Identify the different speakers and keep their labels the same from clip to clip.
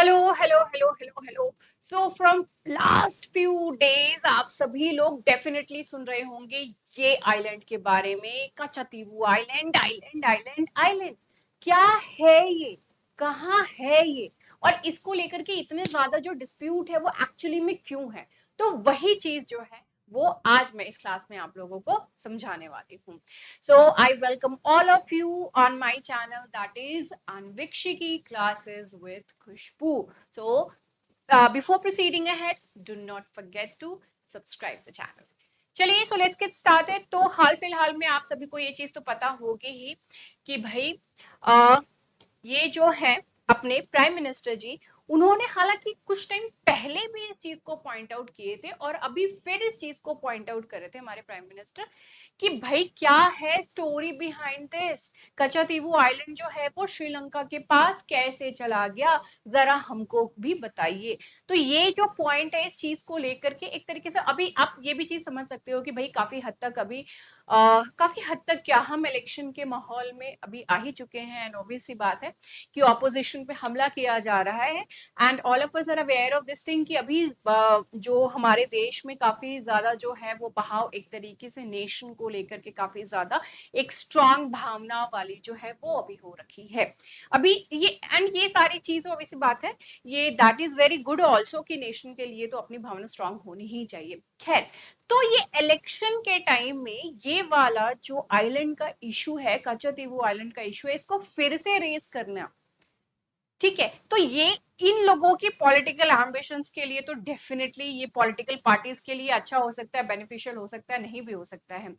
Speaker 1: Hello hello hello hello hello. So from last few days आप सभी लोग definitely सुन रहे होंगे ये आइलैंड के बारे में, कचतीवू आइलैंड आइलैंड आइलैंड आइलैंड। क्या है ये, कहाँ है ये, और इसको लेकर के इतने ज्यादा जो डिस्प्यूट है वो एक्चुअली में क्यों है। तो वही चीज जो है वो आज मैं इस क्लास में आप लोगों को समझाने वाली हूँ। So I welcome all of you on my channel, that is Anvikshiki Classes with Khushbu. So before proceeding ahead, do not forget to subscribe the channel. चलिए, so let's get started. तो हाल फिलहाल में आप सभी को ये चीज तो पता होगी ही कि भाई ये जो है अपने प्राइम मिनिस्टर जी, उन्होंने हालांकि कुछ टाइम पहले भी इस चीज को पॉइंट आउट किए थे और अभी फिर इस चीज को पॉइंट आउट करे थे हमारे प्राइम मिनिस्टर कि भाई क्या है स्टोरी बिहाइंड दिस। कचतीवू आइलैंड जो है वो श्रीलंका के पास कैसे चला गया, जरा हमको भी बताइए। तो ये जो पॉइंट है इस चीज को लेकर के एक तरीके से अभी आप ये भी चीज समझ सकते हो कि भाई काफी हद तक अभी काफी हद तक क्या हम इलेक्शन के माहौल में अभी आ ही चुके हैं। एंड ऑब्वियस सी बात है कि ऑपोजिशन पे हमला किया जा रहा है and all of us are aware of this thing कि अभी जो हमारे देश में काफी ज्यादा जो है वो बहाव एक तरीके से नेशन को लेकर के काफी ज्यादा एक स्ट्रांग भावना वाली जो है वो अभी हो रखी है अभी ये। एंड ये सारी चीज ऑब्वियस बात है, ये that is very good also कि नेशन के लिए तो अपनी भावना स्ट्रांग होनी ही चाहिए। खैर, तो ये इलेक्शन के टाइम में ये वाला जो आइलैंड का इशू है, कचतीवू आइलैंड का इशू है, इसको फिर से रेस करना, ठीक है। तो ये इन लोगों की पॉलिटिकल एम्बिशंस के लिए तो डेफिनेटली ये पॉलिटिकल पार्टीज के लिए अच्छा हो सकता है, बेनिफिशियल हो सकता है, नहीं भी हो सकता है।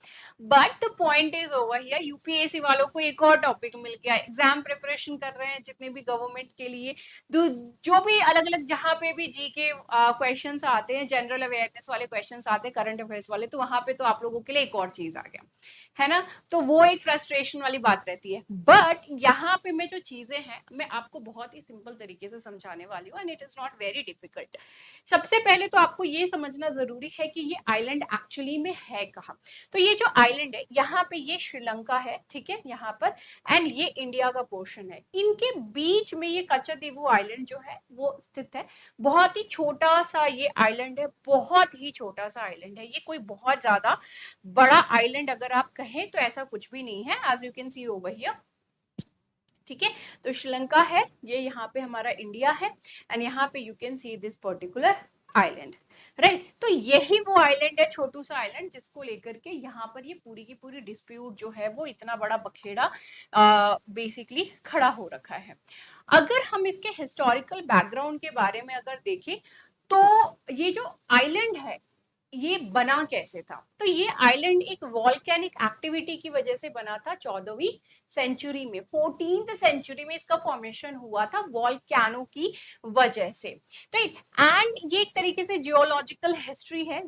Speaker 1: But the point is over here, UPSC वालों को एक और टॉपिक मिल गया, एग्जाम प्रिपरेशन कर रहे हैं जितने भी गवर्नमेंट के लिए, जो भी अलग अलग जहां पे भी जी के क्वेश्चन आते हैं, जनरल अवेयरनेस वाले क्वेश्चन आते हैं, करंट अफेयर्स वाले, तो वहां पे तो आप लोगों के लिए एक और चीज आ गया है ना। तो वो एक फ्रस्ट्रेशन वाली बात रहती है। बट यहाँ पे मैं जो चीजें हैं मैं आपको बहुत ही सिंपल तरीके से समझाने वाली हूँ and it is not very difficult. सबसे पहले तो आपको ये समझना जरूरी है कि ये आइलैंड एक्चुअली में है कहाँ। तो ये जो आइलैंड है यहाँ पे ये श्रीलंका है, ठीक है, यहाँ पर, एंड ये इंडिया का पोर्शन है। इनके बीच में ये कचतीवू आइलैंड जो है वो स्थित है। बहुत ही छोटा सा ये आइलैंड है, बहुत ही छोटा सा आइलैंड है ये, कोई बहुत ज्यादा बड़ा आइलैंड अगर आप कहें तो ऐसा कुछ भी नहीं है, as you can see over here, ठीक है। तो श्रीलंका है ये, यहाँ पे हमारा इंडिया है, एंड यहाँ पे you can see this particular island, right. तो यही वो आइलैंड है, छोटू सा आइलैंड, जिसको लेकर के यहाँ पर ये पूरी की पूरी डिस्प्यूट जो है वो इतना बड़ा बखेड़ा बेसिकली खड़ा हो रखा है। अगर हम इसके हिस्टोरिकल बैकग्राउंड के बारे में अगर देखें तो ये जो आइलैंड है ये बना कैसे था। तो ये आइलैंड एक वॉल्केनिक एक्टिविटी की वजह से बना था 14वीं सेंचुरी में, 14th सेंचुरी में इसका फॉर्मेशन हुआ था वॉल्केनो की वजह से, राइट। एंड ये एक तरीके से जियोलॉजिकल हिस्ट्री है।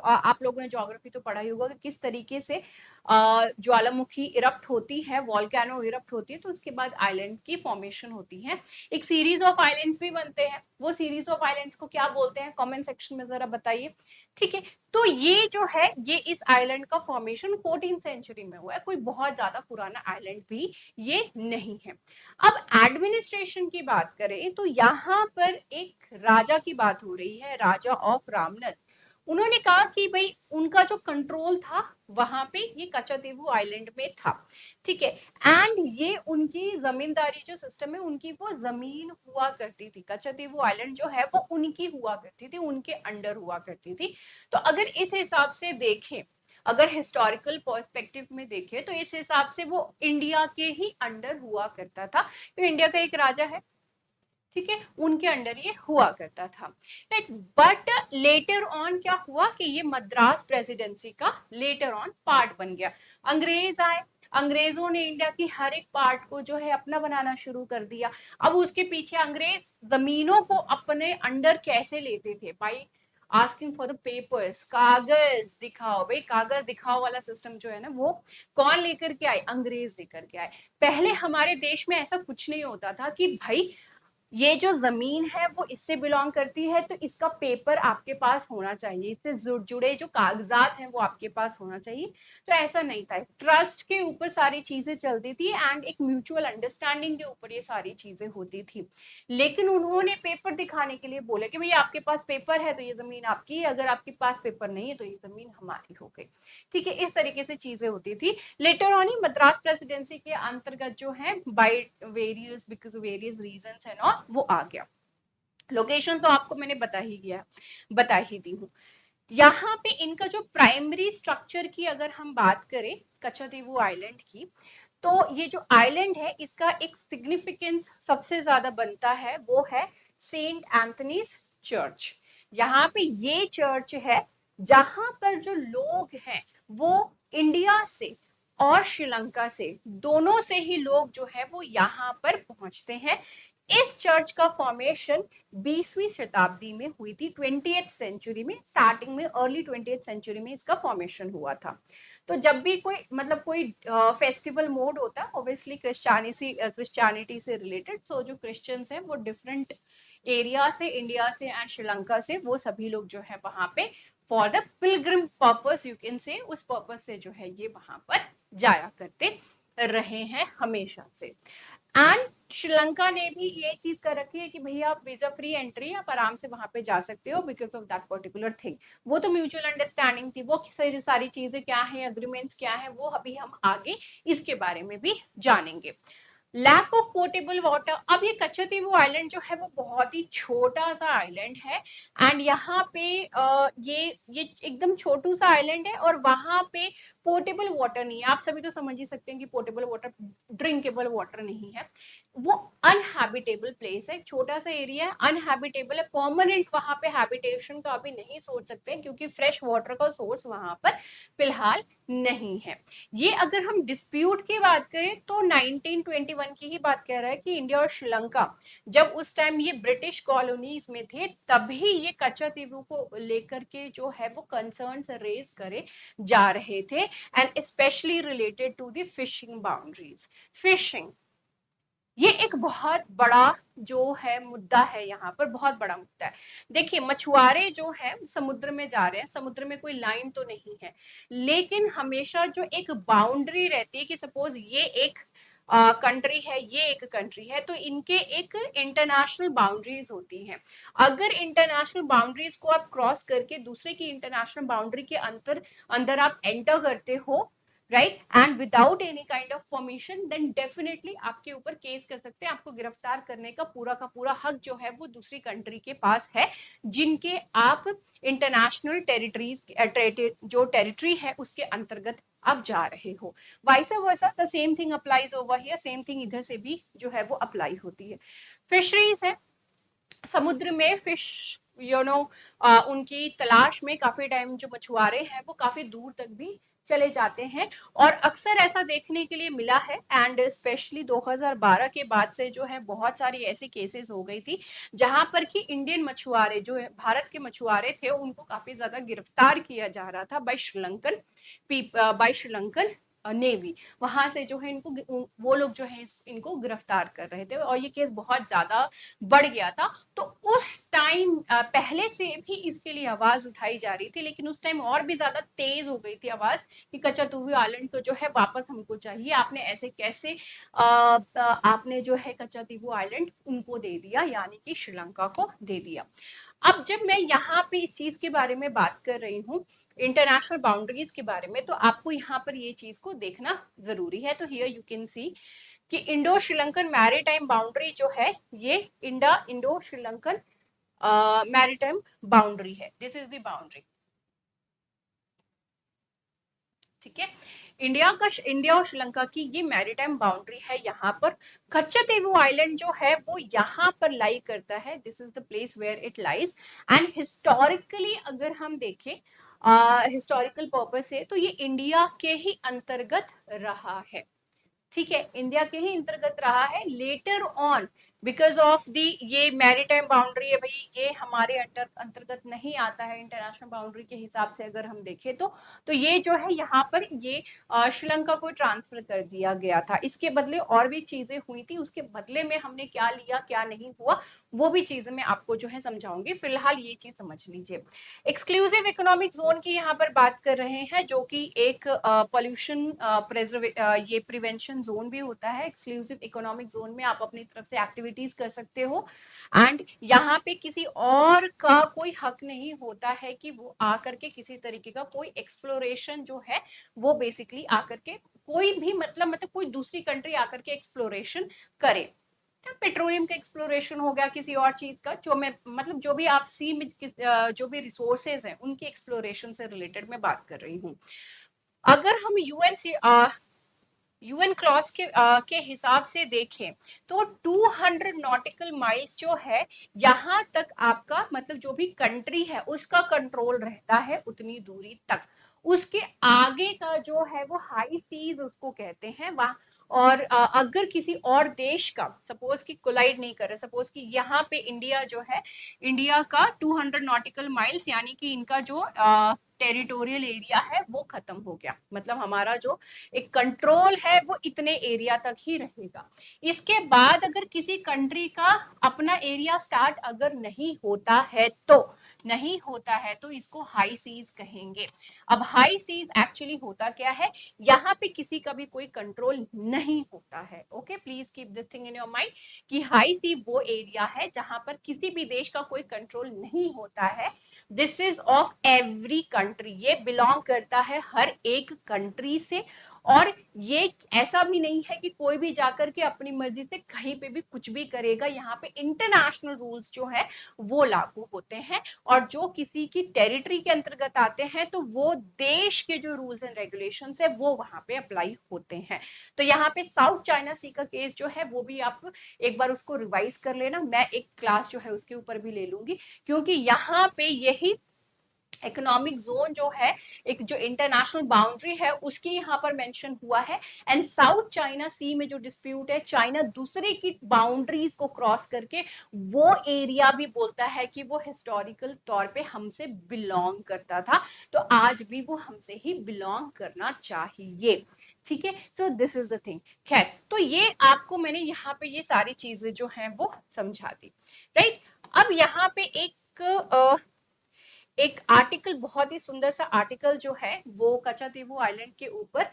Speaker 1: आप लोगों ने ज्योग्राफी तो पढ़ा ही होगा कि किस तरीके से ज्वालामुखी इरप्ट होती है, वॉल्केनो इरप्ट होती है, तो उसके बाद आइलैंड की फॉर्मेशन होती है। एक सीरीज ऑफ आइलैंड्स भी बनते हैं, वो सीरीज ऑफ आइलैंड्स को क्या बोलते हैं कमेंट सेक्शन में जरा बताइए, ठीक है। तो ये जो है ये इस आइलैंड का फॉर्मेशन 14th सेंचुरी में हुआ है, कोई बहुत ज्यादा पुराना आइलैंड भी ये नहीं है। अब एडमिनिस्ट्रेशन की बात करें तो यहाँ पर एक राजा की बात हो रही है, राजा ऑफ रामनद। उन्होंने कहा कि भाई उनका जो कंट्रोल था वहां पे ये कचतीवू आइलैंड में था, ठीक है। एंड ये उनकी जमींदारी जो सिस्टम है उनकी वो जमीन हुआ करती थी, कचतीवू आइलैंड जो है वो उनकी हुआ करती थी, उनके अंडर हुआ करती थी। तो अगर इस हिसाब से देखें, अगर हिस्टोरिकल पर्सपेक्टिव में देखें तो इस हिसाब से वो इंडिया के ही अंडर हुआ करता था। तो इंडिया का एक राजा है, ठीक है, उनके अंडर ये हुआ करता था, राइट। बट लेटर ऑन क्या हुआ कि ये मद्रास प्रेसिडेंसी का लेटर ऑन पार्ट बन गया। अंग्रेज आए, अंग्रेजों ने इंडिया की हर एक पार्ट को जो है अपना बनाना शुरू कर दिया। अब उसके पीछे अंग्रेज जमीनों को अपने अंडर कैसे लेते थे, भाई आस्किंग फॉर द पेपर्स, कागज दिखाओ, भाई कागज दिखाओ वाला सिस्टम जो है ना वो कौन लेकर के आए, अंग्रेज लेकर के आए। पहले हमारे देश में ऐसा कुछ नहीं होता था कि भाई ये जो जमीन है वो इससे बिलोंग करती है, तो इसका पेपर आपके पास होना चाहिए, इससे जुड़े जो कागजात हैं वो आपके पास होना चाहिए। तो ऐसा नहीं था, ट्रस्ट के ऊपर सारी चीजें चलती थी एंड एक म्यूचुअल अंडरस्टैंडिंग के ऊपर ये सारी चीजें होती थी। लेकिन उन्होंने पेपर दिखाने के लिए बोले कि भैया आपके पास पेपर है तो ये जमीन आपकी है, अगर आपके पास पेपर नहीं है तो ये जमीन हमारी हो गई। ठीक है, इस तरीके से चीजें होती थी। Later on he Madras presidency के अंतर्गत जो है by various because various reasons है ना वो आ गया। लोकेशन तो आपको मैंने बता ही दी हूँ। यहाँ पे इनका जो प्राइमरी स्ट्रक्चर की अगर हम बात करें कच्छातीवू आइलैंड की, तो ये जो आइलैंड है इसका एक सिग्निफिकेंस सबसे ज्यादा बनता है वो है सेंट एंथनीज चर्च। यहाँ पे ये चर्च है जहां पर जो लोग हैं वो इंडिया से और श्रीलंका से दोनों से ही लोग जो है वो यहाँ पर पहुंचते हैं। इस चर्च का फॉर्मेशन 20वीं शताब्दी में हुई थी, 20th सेंचुरी में, स्टार्टिंग में अर्ली 20th सेंचुरी में इसका फॉर्मेशन हुआ था। तो जब भी कोई मतलब कोई फेस्टिवल मोड होता है ऑब्वियसली क्रिश्चियनिटी से रिलेटेड, तो जो क्रिश्चियंस हैं वो डिफरेंट एरिया से, इंडिया से एंड श्रीलंका से, वो सभी लोग जो है वहां पे for the Pilgrim purpose you can say, उस पर्पस से जो है ये वहां पर जाया करते रहे हैं हमेशा से। एंड श्रीलंका ने भी ये चीज कर रखी है कि भैया आप वीजा फ्री एंट्री, आप आराम से वहां पे जा सकते हो because of that particular thing. वो तो म्यूचुअल अंडरस्टैंडिंग थी, वो सारी चीजें क्या है, अग्रीमेंट्स क्या है, वो अभी हम आगे इसके बारे में भी जानेंगे। लैक ऑफ पोर्टेबल वाटर, अब ये कच्छातीवू आइलैंड जो है वो बहुत ही छोटा सा आइलैंड है एंड यहाँ पे ये एकदम छोटू सा आइलैंड है और वहां पे पोर्टेबल वाटर नहीं है। आप सभी तो समझ ही सकते हैं कि पोर्टेबल वाटर ड्रिंकेबल वाटर नहीं है, वो अनहैबिटेबल प्लेस है, छोटा सा एरिया है, अनहैबिटेबल है, परमानेंट वहां पे हैबिटेशन का अभी नहीं सोच सकते क्योंकि फ्रेश वाटर का सोर्स वहां पर फिलहाल नहीं है। ये अगर हम डिस्प्यूट की बात करें तो 1921 की ही बात कह रहा है कि इंडिया और श्रीलंका जब उस टाइम ये ब्रिटिश कॉलोनीज में थे तभी ये कच्छातीवू को लेकर के जो है वो कंसर्न्स रेज करे जा रहे थे and especially related to the fishing boundaries. Fishing ये एक बहुत बड़ा जो है मुद्दा है, यहाँ पर बहुत बड़ा मुद्दा है। देखिए मछुआरे जो है समुद्र में जा रहे हैं, समुद्र में कोई लाइन तो नहीं है, लेकिन हमेशा जो एक बाउंड्री रहती है कि सपोज ये एक कंट्री है, ये एक कंट्री है, तो इनके एक इंटरनेशनल बाउंड्रीज होती हैं। अगर इंटरनेशनल बाउंड्रीज को आप क्रॉस करके दूसरे की इंटरनेशनल बाउंड्री के अंदर आप एंटर करते हो, right, and without any kind of permission, then definitely आपके ऊपर केस कर सकते हैं, आपको गिरफ्तार करने का पूरा हक जो है वो दूसरी कंट्री के पास है जिनके आप इंटरनेशनल टेरिटरीज जो टेरिटरी है उसके अंतर्गत आप जा रहे हो। Vice versa the same thing applies over here, same thing इधर से भी जो है वो अप्लाई होती है। फिशरीज है, समुद्र में फिश उनकी तलाश में काफी टाइम जो मछुआरे हैं वो काफी दूर तक भी चले जाते हैं और अक्सर ऐसा देखने के लिए मिला है एंड स्पेशली 2012 के बाद से जो है बहुत सारी ऐसी केसेस हो गई थी जहां पर कि इंडियन मछुआरे जो है, भारत के मछुआरे थे, उनको काफी ज्यादा गिरफ्तार किया जा रहा था बाय श्रीलंकन नेवी। वहां से जो है इनको वो लोग जो है इनको गिरफ्तार कर रहे थे और ये केस बहुत ज्यादा बढ़ गया था। तो उस टाइम पहले से भी इसके लिए आवाज उठाई जा रही थी, लेकिन उस टाइम और भी ज्यादा तेज हो गई थी आवाज कि कच्छातीवू आइलैंड को जो है वापस हमको चाहिए, आपने ऐसे कैसे आपने जो है कच्छातीवू आइलैंड उनको दे दिया, यानी कि श्रीलंका को दे दिया। अब जब मैं यहाँ पे इस चीज के बारे में बात कर रही हूँ इंटरनेशनल बाउंड्रीज के बारे में, तो आपको यहाँ पर ये चीज को देखना जरूरी है। तो हियर यू कैन सी कि इंडो श्रीलंकन मैरीटाइम बाउंड्री जो है ये इंडो श्रीलंकन मैरीटाइम बाउंड्री है, दिस इज द बाउंड्री। ठीक है, इंडिया और श्रीलंका की ये मैरीटाइम बाउंड्री है। यहाँ पर कच्छातीवू आइलैंड जो है वो यहाँ पर लाई करता है, this is the place where it lies and historically अगर हम देखें हिस्टोरिकल पर्पस से तो ये इंडिया के ही अंतर्गत रहा है। ठीक है, इंडिया के ही अंतर्गत रहा है। Later on because of the ये मैरीटाइम बाउंड्री है भाई, ये हमारे अंतर्गत नहीं आता है इंटरनेशनल बाउंड्री के हिसाब से अगर हम देखें तो ये जो है यहाँ पर ये श्रीलंका को ट्रांसफर कर दिया गया था। इसके बदले और भी चीजें हुई थी, उसके बदले में हमने क्या लिया क्या नहीं हुआ वो भी चीजें मैं आपको जो है समझाऊंगी। फिलहाल ये चीज समझ लीजिए। एक्सक्लूसिव इकोनॉमिक जोन की यहाँ पर बात कर रहे हैं, जो कि एक पोल्यूशन ये प्रिवेंशन जोन भी होता है। एक्सक्लूसिव इकोनॉमिक जोन में आप अपनी तरफ से एक्टिविटीज कर सकते हो एंड यहाँ पे किसी और का कोई हक नहीं होता है कि वो आकर के किसी तरीके का कोई एक्सप्लोरेशन जो है वो बेसिकली आकर के कोई भी मतलब कोई दूसरी कंट्री आकर के एक्सप्लोरेशन करे। पेट्रोलियम का एक्सप्लोरेशन हो गया, किसी और चीज का, जो मैं मतलब जो भी आप सी में जो भी रिसोर्सेज हैं उनके एक्सप्लोरेशन से रिलेटेड मैं बात कर रही हूँ। अगर हम यूएन क्लॉज के हिसाब से देखें तो 200 नॉटिकल माइल्स जो है यहाँ तक आपका मतलब जो भी कंट्री है उसका कंट्रोल रहता है उतनी दूरी तक। उसके आगे का जो है वो हाई सीज उसको कहते हैं वहां। और अगर किसी और देश का सपोज कि कोलाइड नहीं कर रहे, सपोज कि यहाँ पे इंडिया जो है, इंडिया का 200 नॉटिकल माइल्स यानी कि इनका जो टेरिटोरियल एरिया है वो खत्म हो गया, मतलब हमारा जो एक कंट्रोल है वो इतने एरिया तक ही रहेगा। इसके बाद अगर किसी कंट्री का अपना एरिया स्टार्ट अगर नहीं होता है तो इसको हाई सीज कहेंगे। अब हाई सीज एक्चुअली होता क्या है, यहाँ पे किसी का भी कोई कंट्रोल नहीं होता है। Okay, please keep this thing in your mind कि हाई सी वो एरिया है जहां पर किसी भी देश का कोई कंट्रोल नहीं होता है। This is of every country, ये बिलोंग करता है हर एक कंट्री से। और ये ऐसा भी नहीं है कि कोई भी जाकर के अपनी मर्जी से कहीं पे भी कुछ भी करेगा। यहाँ पे इंटरनेशनल रूल्स जो है वो लागू होते हैं और जो किसी की टेरिटरी के अंतर्गत आते हैं तो वो देश के जो रूल्स एंड रेगुलेशंस है वो वहां पे अप्लाई होते हैं। तो यहाँ पे साउथ चाइना सी का केस जो है वो भी आप एक बार उसको रिवाइज कर लेना, मैं एक क्लास जो है उसके ऊपर भी ले लूंगी, क्योंकि यहाँ पे यही इकोनॉमिक जोन जो है, एक जो इंटरनेशनल बाउंड्री है उसके यहाँ पर मेंशन हुआ है। एंड साउथ चाइना सी में जो डिस्प्यूट है, चाइना दूसरे की बाउंड्रीज को क्रॉस करके वो एरिया भी बोलता है कि वो हिस्टोरिकल तौर पे हमसे बिलोंग करता था, तो आज भी वो हमसे ही बिलोंग करना चाहिए। ठीक है, सो दिस इज द थिंग। खैर, तो ये आपको मैंने यहाँ पे ये सारी चीजें जो हैं वो समझा दी, राइट। अब यहाँ पे एक आर्टिकल, बहुत ही सुंदर सा आर्टिकल जो है वो कचातीवू आइलैंड के ऊपर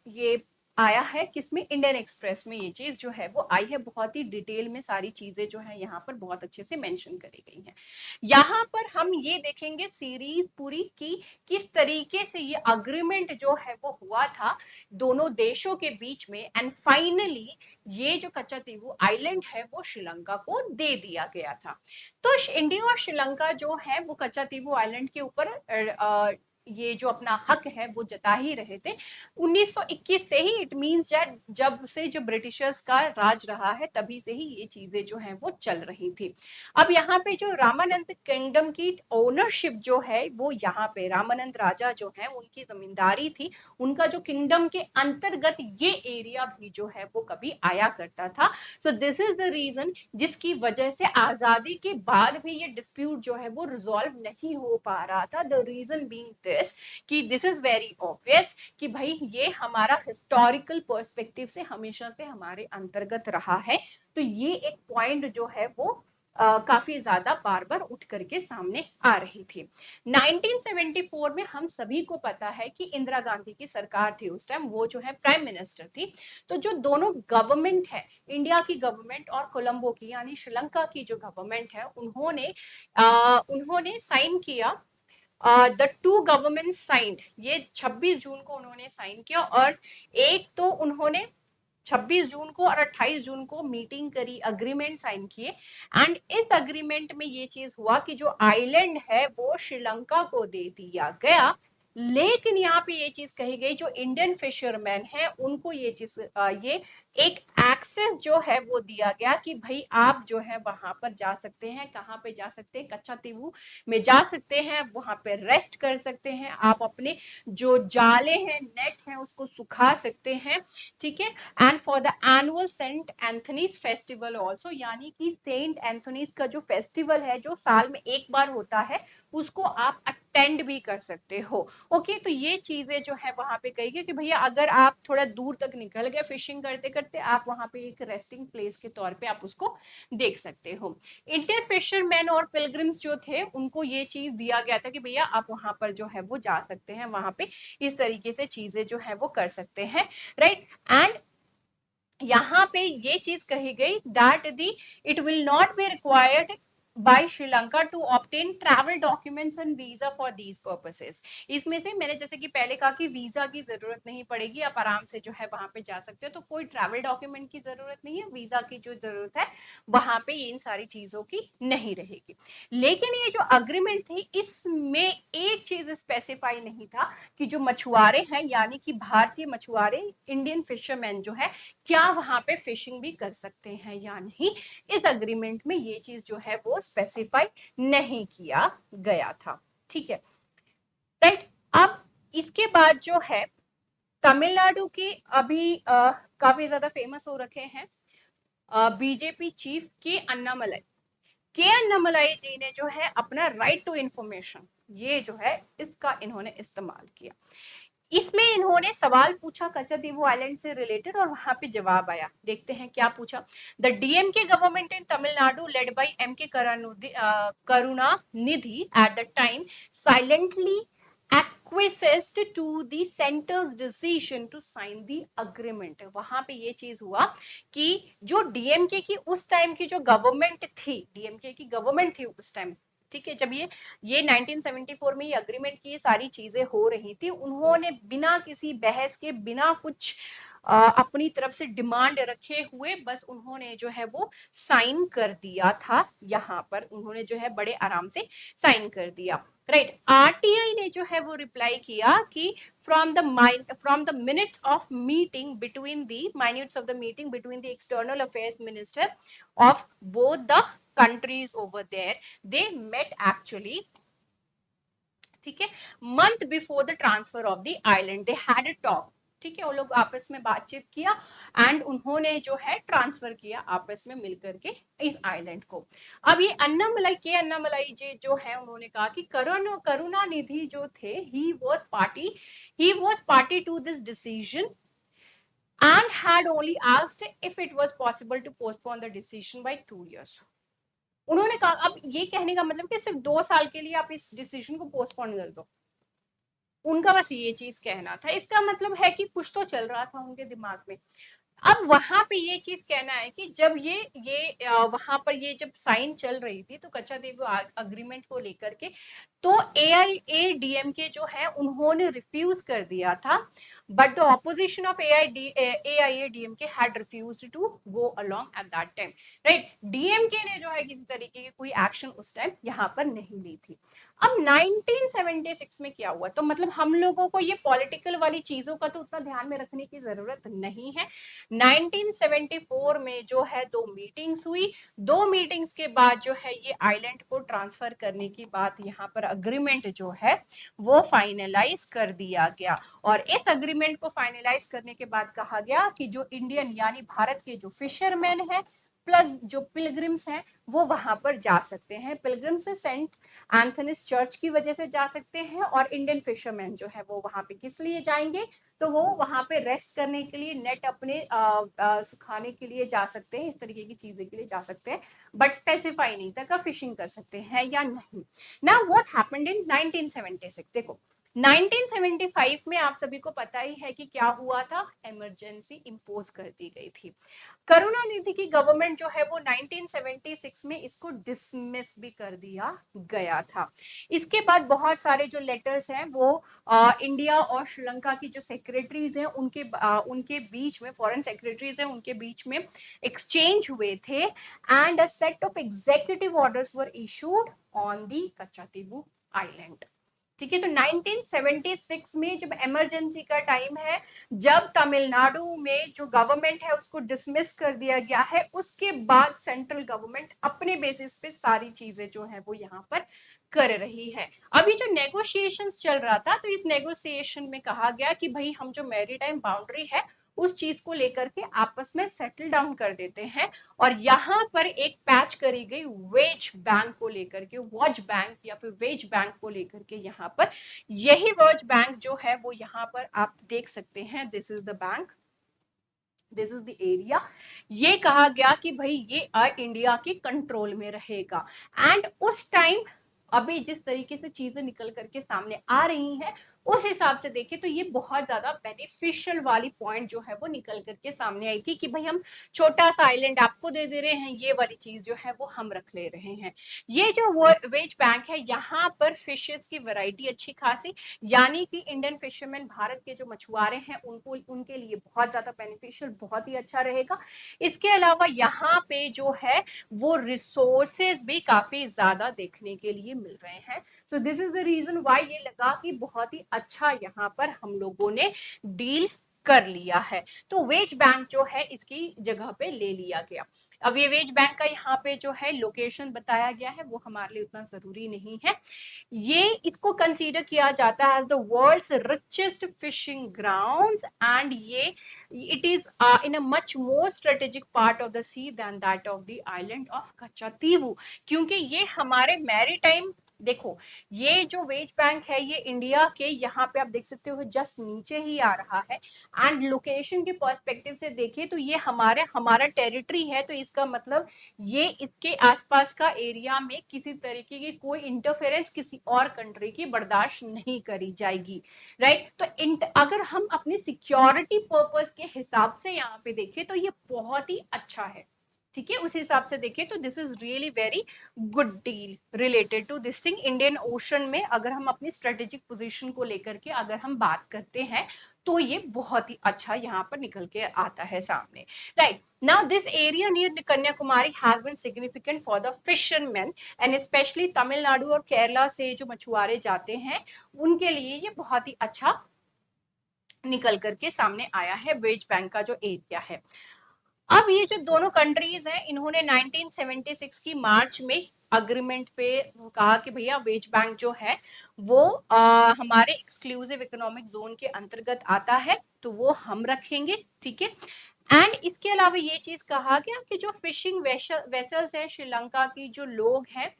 Speaker 1: ये आया है, किसमें, इंडियन एक्सप्रेस में ये चीज जो है वो आई है। बहुत ही डिटेल में सारी चीजें जो है यहाँ पर बहुत अच्छे से मेंशन करी गई हैं। यहाँ पर हम ये देखेंगे सीरीज पूरी की किस तरीके से ये अग्रीमेंट जो है वो हुआ था दोनों देशों के बीच में, एंड फाइनली ये जो कचातीवू आइलैंड है वो श्रीलंका को दे दिया गया था। तो इंडिया और श्रीलंका जो है वो कचातीवू आइलैंड के ऊपर ये जो अपना हक है वो जता ही रहे थे 1921 से ही। इट मींस जब से जो ब्रिटिशर्स का राज रहा है तभी से ही ये चीजें जो हैं वो चल रही थी। अब यहाँ पे जो रामानंद किंगडम की ओनरशिप जो है वो यहाँ पे रामानंद राजा जो है उनकी जमींदारी थी, उनका जो किंगडम के अंतर्गत ये एरिया भी जो है वो कभी आया करता था। So this is the reason जिसकी वजह से आजादी के बाद भी ये डिस्प्यूट जो है वो रिजॉल्व नहीं हो पा रहा था। द रीजन बीइंग दिस कि दिस इज वेरी ऑब्वियस कि भाई ये हमारा हिस्टोरिकल पर्सपेक्टिव से हमेशा से हमारे अंतर्गत रहा है। तो ये एक पॉइंट जो है वो काफी ज्यादा बार बार उठ करके सामने आ रही थी। 1974 में हम सभी को पता है कि इंदिरा गांधी की सरकार थी उस टाइम, वो जो है प्राइम मिनिस्टर थी। तो जो दोनों गवर्नमेंट है, इंडिया की गवर्नमेंट और कोलंबो की यानी श्रीलंका की जो गवर्नमेंट है, उन्होंने साइन किया, द टू गवर्नमेंट साइंड, ये 26 जून को उन्होंने साइन किया। और एक तो उन्होंने 26 जून को और 28 जून को मीटिंग करी, अग्रीमेंट साइन किए। एंड इस अग्रीमेंट में ये चीज हुआ कि जो आइलैंड है वो श्रीलंका को दे दिया गया, लेकिन यहाँ पे ये चीज कही गई, जो इंडियन फिशरमैन है उनको ये चीज ये एक एक्सेस जो है वो दिया गया कि भाई आप जो है वहां पर जा सकते हैं, कहाँ पे जा सकते हैं, कच्चातीवू में जा सकते हैं, वहां पे रेस्ट कर सकते हैं, आप अपने जो जाले हैं, नेट हैं, उसको सुखा सकते हैं, ठीक है। And for the annual Saint Anthony's festival also, यानी कि सेंट एंथनीज का जो फेस्टिवल है जो साल में एक बार होता है, उसको आप अटेंड भी कर सकते हो। ओके, तो ये चीजें जो है वहां पे कही गई कि भैया अगर आप थोड़ा दूर तक निकल गए फिशिंग करते करते, आप वहां पे एक रेस्टिंग प्लेस के तौर पे आप उसको देख सकते हो। इंडियन फिशरमैन और पिलग्रिम्स जो थे उनको ये चीज दिया गया था कि भैया आप वहां पर जो है वो जा सकते हैं, वहां पे इस तरीके से चीजें जो है वो कर सकते हैं, राइट। एंड यहाँ पे ये चीज कही गई that the it will not be required by Sri Lanka to obtain travel documents and visa for these purposes। इसमें से मैंने जैसे कि पहले कहा कि वीजा की जरूरत नहीं पड़ेगी, आप आराम से जो है वहां पे जा सकते हो, तो कोई ट्रैवल डॉक्यूमेंट की जरूरत नहीं है, वीजा की जो जरूरत है वहां पे इन सारी चीजों की नहीं रहेगी। लेकिन ये जो अग्रीमेंट थी इसमें एक चीज स्पेसिफाई नहीं था कि जो मछुआरे हैं यानी कि भारतीय मछुआरे, इंडियन फिशरमैन जो है, क्या वहां पे फिशिंग भी कर सकते हैं या नहीं। इस अग्रीमेंट में ये चीज जो है वो स्पेसिफाई नहीं किया गया था, ठीक है, राइट। अब इसके बाद जो है तमिलनाडु के अभी काफी ज्यादा फेमस हो रखे हैं बीजेपी चीफ के अन्नामलाई जी ने जो है अपना राइट टू इंफॉर्मेशन ये जो है इसका इन्होंने इस्तेमाल किया। इसमें इन्होंने सवाल पूछा कच्चादीवू आइलैंड से रिलेटेड और वहां पे जवाब आया। देखते हैं क्या पूछा। The DMK government in Tamil Nadu led by MK Karunanidhi at the time silently acquiesced to the center's decision to sign the agreement। वहां पे ये चीज हुआ कि जो डीएमके की उस टाइम की जो गवर्नमेंट थी, डीएमके की गवर्नमेंट थी उस टाइम, ठीक है, जब ये 1974 में ये अग्रीमेंट की ये सारी चीजें हो रही थी, उन्होंने बिना किसी बहस के, बिना कुछ अपनी तरफ से डिमांड रखे हुए बस उन्होंने जो है वो साइन कर दिया था। यहाँ पर उन्होंने जो है बड़े आराम से साइन कर दिया, राइट। आरटीआई ने जो है वो रिप्लाई किया कि from the minutes of meeting between the minutes of the meeting between the external affairs minister of both the countries over there, they met actually, ठीक है, month before the transfer of the island, they had a talk, ठीक है, वो लोग आपस में बातचीत किया एंड उन्होंने जो है ट्रांसफर किया आपस में मिलकर के इस आइलैंड को। अब ये अन्नामलाई जी जो है उन्होंने कहा कि करुणानिधि जो थे he was party to this decision and had only asked if it was possible to postpone the decision by 2 years। उन्होंने कहा, अब ये कहने का मतलब कि सिर्फ 2 साल के लिए आप इस डिसीजन को पोस्टपोन कर दो, उनका बस ये चीज कहना था। इसका मतलब है कि कुछ तो चल रहा था उनके दिमाग में। अब वहां पे ये चीज कहना है कि जब ये वहां पर ये जब साइन चल रही थी तो कच्चादीवू अग्रीमेंट को लेकर के, तो एआईएडीएमके जो है उन्होंने रिफ्यूज कर दिया था, but the opposition of AIADMK had refused to go along at that time, right. DMK ने जो है किसी तरीके की कोई एक्शन उस टाइम यहाँ पर नहीं ली थी। अब 1976 में क्या हुआ, तो मतलब हम लोगों को ये पॉलिटिकल वाली चीजों का तो उतना ध्यान में रखने की जरूरत नहीं है। 1974 में जो है 2 मीटिंग्स हुई, 2 मीटिंग्स के बाद जो है ये आइलैंड को ट्रांसफर करने की बात यहाँ पर अग्रीमेंट जो है वो फाइनलाइज कर दिया गया। और इस अग्रीमेंट को फाइनलाइज करने के बाद कहा गया कि जो इंडियन यानी भारत के जो फिशरमैन है प्लस जो पिलग्रिम्स हैं वो वहां पर जा सकते हैं। पिलग्रिम्स से सेंट एंथनीज चर्च की वजह से जा सकते हैं, और इंडियन फिशरमैन जो है वो वहां पे किस लिए जाएंगे, तो वो वहां पे रेस्ट करने के लिए, नेट अपने सुखाने के लिए जा सकते हैं, इस तरीके की चीजें के लिए जा सकते हैं, बट स्पेसिफाई नहीं था कि फिशिंग कर सकते हैं या नहीं। नाउ व्हाट हैपेंड इन 1976, देखो 1975 में आप सभी को पता ही है कि क्या हुआ था, इमरजेंसी इंपोज कर दी गई थी। करुणानिधि की गवर्नमेंट जो है वो 1976 में इसको डिसमिस भी कर दिया गया था। इसके बाद बहुत सारे जो लेटर्स हैं वो इंडिया और श्रीलंका की जो सेक्रेटरीज हैं उनके बीच में, फॉरेन सेक्रेटरीज हैं उनके बीच में एक्सचेंज हुए थे, and a set of executive orders were issued on the Katchatheevu island. ठीक है। तो 1976 में जब इमरजेंसी का टाइम है, जब तमिलनाडु में जो गवर्नमेंट है उसको डिसमिस कर दिया गया है, उसके बाद सेंट्रल गवर्नमेंट अपने बेसिस पे सारी चीजें जो है वो यहाँ पर कर रही है। अभी जो नेगोशिएशंस चल रहा था, तो इस नेगोशिएशन में कहा गया कि भाई हम जो मैरीटाइम बाउंड्री है उस चीज को लेकर के आपस में सेटल डाउन कर देते हैं, और यहां पर एक पैच करी गई वेज बैंक को लेकर के, वॉच बैंक या फिर वेज बैंक को लेकर के। यहाँ पर यही वॉच बैंक जो है वो यहाँ पर आप देख सकते हैं, this is the bank, this is the area. ये कहा गया कि भाई ये इंडिया के कंट्रोल में रहेगा। एंड उस टाइम अभी जिस तरीके से चीजें निकल करके सामने आ रही हैं, उस हिसाब से देखें तो ये बहुत ज्यादा बेनिफिशियल वाली पॉइंट जो है वो निकल करके सामने आई थी कि भाई हम छोटा सा आइलैंड आपको दे दे रहे हैं, ये वाली चीज जो है वो हम रख ले रहे हैं। ये जो वेज बैंक है, यहाँ पर फिशेस की वैरायटी अच्छी खासी, यानी कि इंडियन फिशरमैन, भारत के जो मछुआरे हैं, उनको उनके लिए बहुत ज्यादा बेनिफिशियल, बहुत ही अच्छा रहेगा। इसके अलावा यहाँ पे जो है वो रिसोर्सेज भी काफी ज्यादा देखने के लिए मिल रहे हैं। So this is the reason why ये लगा कि बहुत ही अच्छा यहाँ पर हम लोगों ने डील कर लिया है। तो वेज बैंक जो है इसकी जगह पे ले लिया गया। अब ये वेज बैंक का यहाँ पे जो है लोकेशन बताया गया है, वो हमारे लिए उतना जरूरी नहीं है। ये इसको कंसीडर किया जाता है as the world's richest fishing grounds, and ये it is in a much more strategic part of the sea than that of the island of Kachativu, क्योंकि ये हमारे मैरीटाइम, देखो ये जो वेज बैंक है ये इंडिया के यहाँ पे आप देख सकते हो जस्ट नीचे ही आ रहा है। एंड लोकेशन के पर्सपेक्टिव से देखें तो ये हमारा टेरिटरी है, तो इसका मतलब ये इसके आसपास का एरिया में किसी तरीके की कोई इंटरफेरेंस किसी और कंट्री की बर्दाश्त नहीं करी जाएगी, राइट। तो अगर हम अपने सिक्योरिटी पर्पस के हिसाब से यहाँ पे देखें तो ये बहुत ही अच्छा है, ठीक है। उस हिसाब से देखें तो this is really very good deal related to this thing. Indian Ocean में अगर हम अपनी स्ट्रेटेजिक पोजीशन को लेकर के अगर हम बात करते हैं तो ये बहुत ही अच्छा यहाँ पर निकल के आता है सामने, right. Now this area near Kanyakumari has been significant for the fishermen and especially Tamil Nadu और केरला से जो मछुआरे जाते हैं उनके लिए ये बहुत ही अच्छा निकल करके सामने आया है वेज बैंक का जो एरिया है। अब ये जो दोनों कंट्रीज हैं, इन्होंने 1976 की मार्च में अग्रीमेंट पे कहा कि भैया वेज बैंक जो है वो हमारे एक्सक्लूसिव इकोनॉमिक जोन के अंतर्गत आता है, तो वो हम रखेंगे, ठीक है। एंड इसके अलावा ये चीज कहा गया कि जो फिशिंग वेसल्स हैं श्रीलंका की जो लोग हैं,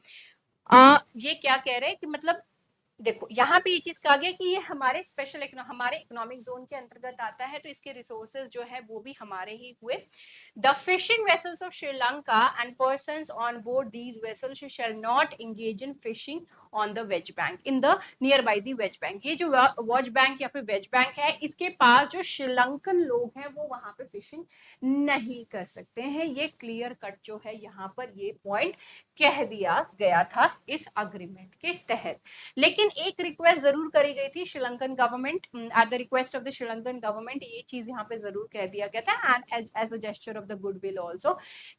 Speaker 1: ये क्या कह रहे हैं कि मतलब देखो यहाँ पे ये चीज कहा गया कि ये हमारे हमारे इकोनॉमिक जोन के अंतर्गत आता है, तो इसके रिसोर्सेज जो है वो भी हमारे ही हुए। The fishing vessels of Sri Lanka and persons on board these vessels shall not engage in fishing on the ways bank in the near by the ways bank. ये जो वॉच बैंक या फिर वेज बैंक है, इसके पास जो श्रीलंकन लोग हैं वो वहां पे फिशिंग नहीं कर सकते हैं। ये क्लियर कट जो है यहाँ पर ये पॉइंट कह दिया गया था इस अग्रीमेंट के तहत। लेकिन एक रिक्वेस्ट जरूर करी गई थी Sri Lankan government, at the request of the Sri Lankan government, ये चीज यहाँ पे जरूर कह दिया गया था and as a gesture of the goodwill also,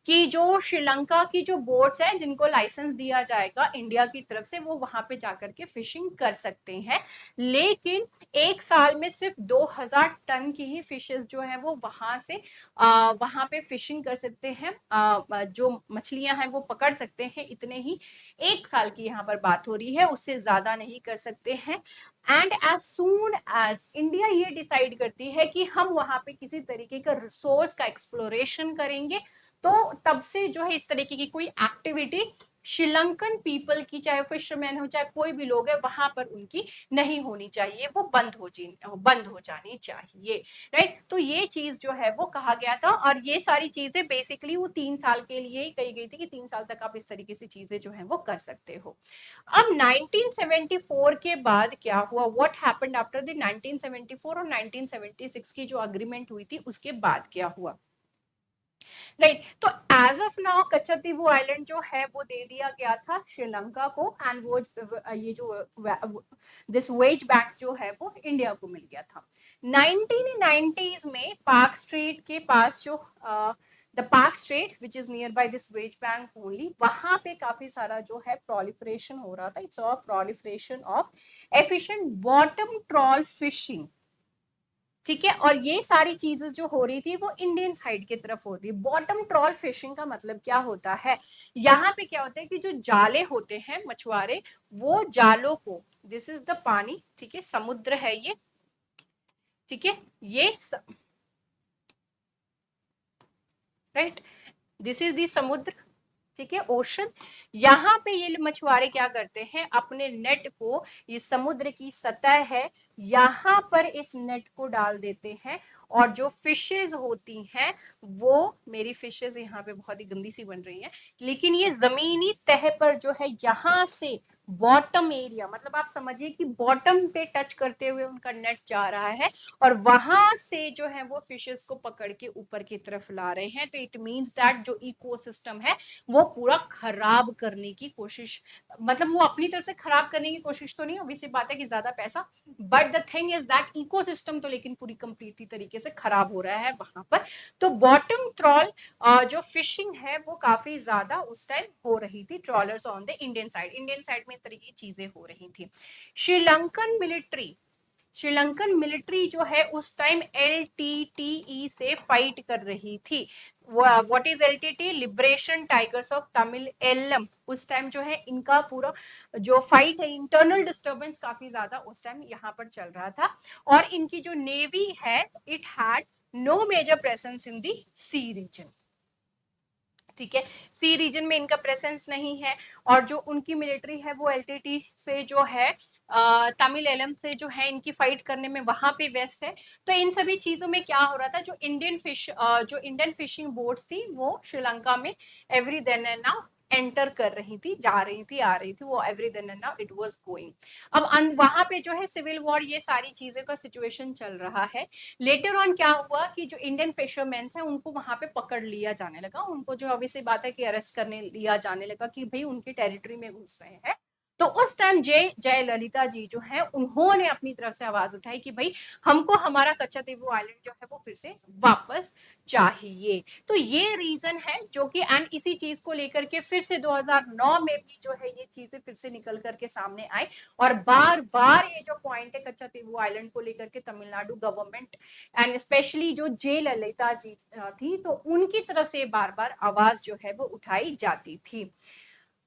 Speaker 1: कि जो श्रीलंका की जो बोट्स हैं जिनको लाइसेंस दिया जाएगा इंडिया की तरफ से, वो वहां पे जाकर के फिशिंग कर सकते हैं, लेकिन एक साल में सिर्फ 2000 टन की ही फिशेस जो है वो वहां पे फिशिंग कर सकते हैं, जो मछलियां हैं वो पकड़ सकते हैं, इतने ही एक साल की यहाँ पर बात हो रही है, उससे ज्यादा नहीं कर सकते हैं। And as soon as India ये डिसाइड करती है कि हम वहां पे किसी तरीके का रिसोर्स का एक्सप्लोरेशन करेंगे, तो तब से जो है इस तरीके की कोई एक्टिविटी श्रीलंकन पीपल की, चाहे फिशरमैन हो चाहे कोई भी लोग है, वहां पर उनकी नहीं होनी चाहिए, वो बंद हो जानी चाहिए, राइट। तो ये चीज जो है वो कहा गया था, और ये सारी चीजें बेसिकली वो 3 साल के लिए ही कही गई थी कि 3 साल तक आप इस तरीके से चीजें जो है वो कर सकते हो। अब 1974 के बाद क्या हुआ, व्हाट हैपेंड आफ्टर द 1974 और 1976 की जो अग्रीमेंट हुई थी उसके बाद क्या हुआ, राइट। तो एज ऑफ नाउ कच्चतीवू आइलैंड जो है वो दे दिया गया था श्रीलंका को, एंड वो ये जो दिस वेज बैंक जो है वो इंडिया को मिल गया था। 1990s में पार्क स्ट्रीट के पास जो the Palk Strait which is near by this Wadge Bank only, वहां पे काफी सारा जो है प्रोलिफरेशन हो रहा था। It's a proliferation of efficient bottom troll fishing, ठीक है। और ये सारी चीजें जो हो रही थी वो इंडियन साइड की तरफ हो रही। बॉटम ट्रॉल फिशिंग का मतलब क्या होता है, यहाँ पे क्या होता है कि जो जाले होते हैं मछुआरे, वो जालों को, दिस इज द पानी, ठीक है, समुद्र है ये, ठीक है, ये राइट, दिस इज दी समुद्र, ठीक है, ओशन। यहाँ पे ये मछुआरे क्या करते हैं, अपने नेट को, ये समुद्र की सतह है, यहाँ पर इस नेट को डाल देते हैं, और जो फिशेज होती हैं वो, मेरी फिशेज यहाँ पे बहुत ही गंदी सी बन रही हैं, लेकिन ये जमीनी तह पर जो है, यहाँ से बॉटम एरिया, मतलब आप समझिए कि बॉटम पे टच करते हुए उनका नेट जा रहा है, और वहां से जो है वो फिशेस को पकड़ के ऊपर की तरफ ला रहे हैं। तो इट मींस दैट जो इकोसिस्टम है वो पूरा खराब करने की कोशिश, मतलब वो अपनी तरफ से खराब करने की कोशिश तो नहीं, ऑब्वियसली बात है कि ज्यादा पैसा, but the thing is that ecosystem तो लेकिन पूरी कंप्लीटली तरीके से खराब हो रहा है वहां पर। तो बॉटम ट्रॉल जो फिशिंग है वो काफी ज्यादा उस टाइम हो रही थी, trollers on the Indian side, Indian side में इस तरीके की चीजें हो रही थी। श्रीलंकन मिलिट्री, श्रीलंकन मिलिट्री जो है उस टाइम एलटीटीई से फाइट कर रही थी। What is LTT, Liberation Tigers of Tamil Eelam. उस टाइम जो है इनका पूरा जो फाइट है, इंटरनल डिस्टर्बेंस काफी ज्यादा उस टाइम यहाँ पर चल रहा था। और इनकी जो नेवी है, it had no major presence in the sea region, ठीक है, सी रीजन में इनका प्रेजेंस नहीं है। और जो उनकी मिलिट्री है वो एलटीटी से जो है, तमिल एलम से जो है इनकी फाइट करने में वहां पे व्यस्त है। तो इन सभी चीजों में क्या हो रहा था, जो इंडियन फिशिंग बोट्स थी वो श्रीलंका में every then and now enter कर रही थी, जा रही थी, आ रही थी, वो every then and now it was going. अब वहां पे जो है सिविल वॉर, ये सारी चीजें का सिचुएशन चल रहा है। लेटर ऑन क्या हुआ कि जो इंडियन फिशरमैन है उनको वहां पे पकड़ लिया जाने लगा, उनको जो ऑब्वियसली बात है कि अरेस्ट करने लिया जाने लगा कि भाई उनकी टेरिटरी में घुस रहे हैं। तो उस टाइम जयललिता जी जो है उन्होंने अपनी तरफ से आवाज उठाई कि भाई हमको हमारा कच्चा दीवू आइलैंड जो है वो फिर से वापस चाहिए। तो ये रीजन है जो कि, एंड इसी चीज को लेकर के फिर से 2009 में भी जो है ये चीजें फिर से निकल करके सामने आई। और बार बार ये जो पॉइंट है कच्चा दीवू आइलैंड को लेकर के तमिलनाडु गवर्नमेंट एंड स्पेशली जो जयललिता जी थी, तो उनकी तरफ से बार बार आवाज जो है वो उठाई जाती थी।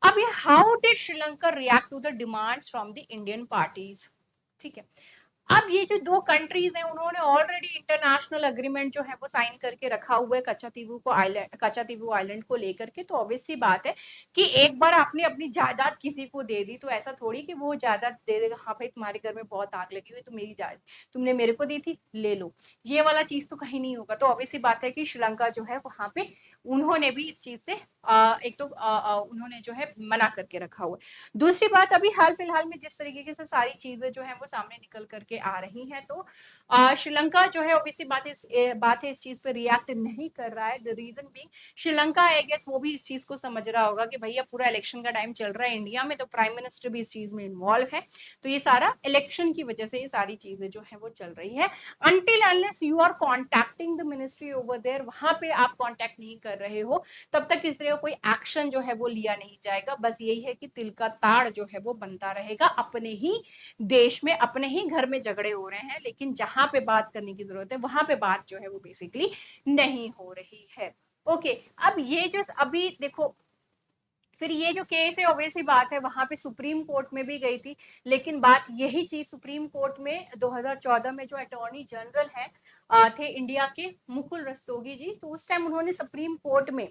Speaker 1: अब ये how did Sri Lanka react to the demands from the Indian parties, ठीक है। अब ये जो दो कंट्रीज हैं उन्होंने ऑलरेडी इंटरनेशनल अग्रीमेंट जो है वो साइन करके रखा हुआ है कच्चातीवू आइलैंड को लेकर के। तो ऑब्वियस सी बात है कि एक बार आपने अपनी जायदाद किसी को दे दी तो ऐसा थोड़ी कि वो जायदाद दे देगा, हाँ भाई तुम्हारे घर में बहुत आग लगी हुई, तो मेरी जायदाद तुमने मेरे को दी थी, ले लो, ये वाला चीज तो कहीं नहीं होगा। तो ऑब्वियस सी बात है कि श्रीलंका जो है वहां पे उन्होंने भी इस चीज से एक तो उन्होंने जो है मना करके रखा हुआ है। दूसरी बात, अभी हाल फिलहाल में जिस तरीके से सारी चीजें जो है वो सामने निकल करके आ रही हैं, तो श्रीलंका जो है ऑब्वियसली बात है इस चीज पे रिएक्ट नहीं कर रहा है। The reason being Sri Lanka, I guess वो भी इस चीज को समझ रहा होगा कि भैया पूरा इलेक्शन का टाइम चल रहा है इंडिया में, तो प्राइम मिनिस्टर भी इस चीज में इन्वॉल्व है, तो ये सारा इलेक्शन की वजह से ये सारी चीजें जो है वो चल रही है। Until unless you are contacting the ministry over there, वहां पे आप कॉन्टैक्ट नहीं कर रहे हो, तब तक इस तरह का कोई एक्शन जो है वो लिया नहीं जाएगा। बस यही है कि तिल का ताड़ जो है वो बनता रहेगा, अपने ही देश में अपने ही घर में झगड़े हो रहे हैं, लेकिन जहां पे बात करने की जरूरत है वहां पे बात जो है वो बेसिकली नहीं हो रही है। ओके, अब ये जो अभी देखो, फिर ये जो केस है ऑब्वियसली बात है वहां पे सुप्रीम कोर्ट में भी गई थी, लेकिन बात यही चीज सुप्रीम कोर्ट में 2014 में जो अटॉर्नी जनरल है थे इंडिया के, मुकुल रस्तोगी जी, तो उस टाइम उन्होंने सुप्रीम कोर्ट में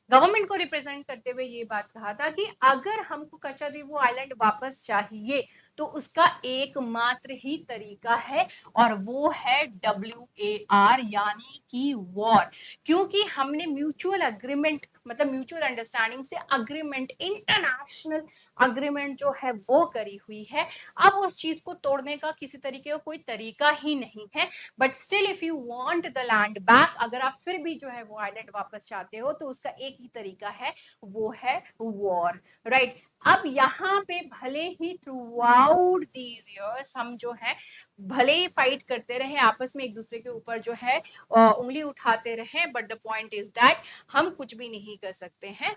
Speaker 1: गवर्नमेंट को रिप्रेजेंट करते हुए ये बात कहा था कि अगर हमको कच्चा दीवू आइलैंड वापस चाहिए तो उसका एकमात्र ही तरीका है, और वो है WAR यानी कि वॉर। क्योंकि हमने म्यूचुअल अग्रीमेंट, मतलब म्यूचुअल अंडरस्टैंडिंग से अग्रीमेंट, इंटरनेशनल अग्रीमेंट जो है वो करी हुई है, अब उस चीज को तोड़ने का किसी तरीके का कोई तरीका ही नहीं है। But still if you want the land back, अगर आप फिर भी जो है वो आइलैंड वापस चाहते हो तो उसका एक ही तरीका है, वो है वॉर, राइट। अब यहाँ पे भले ही थ्रू आउट दीज ईयर्स हम जो है भले ही फाइट करते रहे आपस में, एक दूसरे के ऊपर जो है उंगली उठाते रहे, but the point is that हम कुछ भी नहीं कर सकते हैं,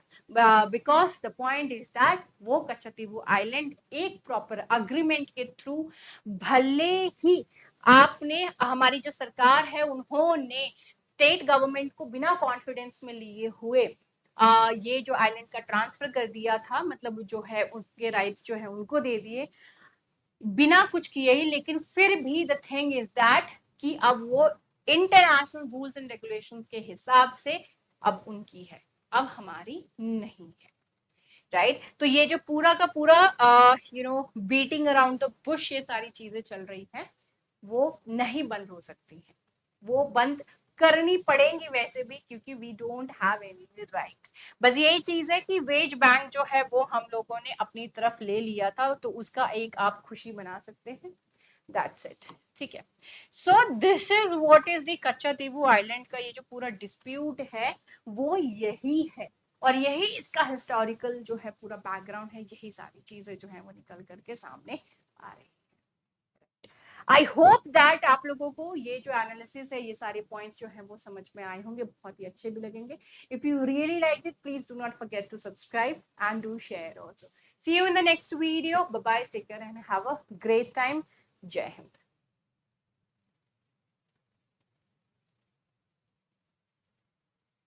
Speaker 1: because the point is that वो कच्चतीवू आइलैंड एक प्रॉपर अग्रीमेंट के थ्रू, भले ही आपने, हमारी जो सरकार है उन्होंने स्टेट गवर्नमेंट को बिना कॉन्फिडेंस में लिए हुए ये जो आइलैंड का ट्रांसफर कर दिया था, मतलब जो है उसके राइट्स जो है उनको दे दिए बिना कुछ किए ही, लेकिन फिर भी द थिंग इज दैट कि अब वो इंटरनेशनल रूल्स एंड रेगुलेशंस के हिसाब से अब उनकी है, अब हमारी नहीं है, राइट। तो ये जो पूरा का पूरा बीटिंग अराउंड द बुश ये सारी चीजें चल रही है वो नहीं बंद हो सकती है, वो बंद करनी पड़ेंगी वैसे भी, क्योंकि we don't have any right. बस यही चीज है कि वेज बैंक जो है वो हम लोगों ने अपनी तरफ ले लिया था, तो उसका एक आप खुशी बना सकते हैं, दैट्स इट, ठीक है। सो this is what is the Katchatheevu island का ये जो पूरा डिस्प्यूट है वो यही है, और यही इसका हिस्टोरिकल जो है पूरा बैकग्राउंड है, यही सारी चीजें जो है वो निकल करके सामने आ रही है। आई होप दैट आप लोगों को ये जो एनालिसिस है, ये सारे पॉइंट्स जो है वो समझ में आए होंगे, बहुत ही अच्छे भी लगेंगे। If you really like it, please do not forget to subscribe and do share also. See you in the next video. Bye bye, take care and have a great time. Jai Hind.